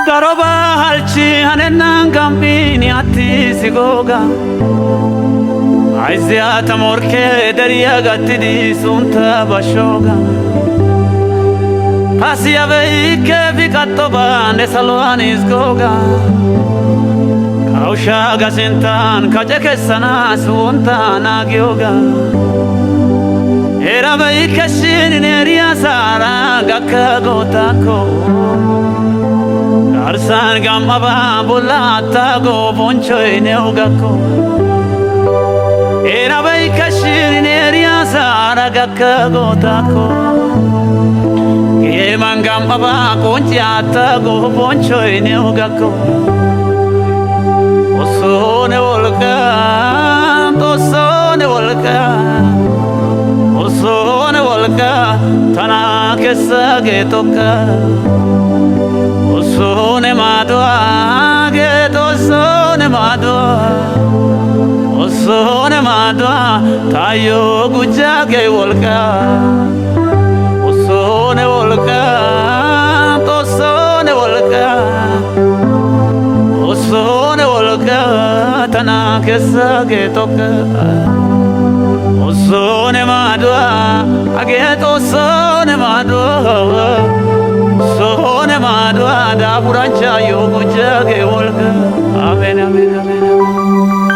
Garoba halchi hanenan gambini atti sigoga Aizia tamorke daria gattidi sunta bashoga Pasia veike vikatoba ne saloanis goga Kausha gasentan kajeke sana sunta nagyoga Era veike shinineria sara gakka gotako Arsan gamaba bulata go bonchoy neugako Era veike shinineria sara gakka gotako Yeman gamaba konchiata go bonchoy neugako Osone volka, Osone volka, tana kesa getoka Osone madwa, getosone madwa Osone madwa, tayo gujage volka Osone volka, tosone volka Osone volka, tana kesa getoka Osone madwa, agetosone madwa Sone madwa, da burancha yo gujage volka Amen, amen, amen, amen.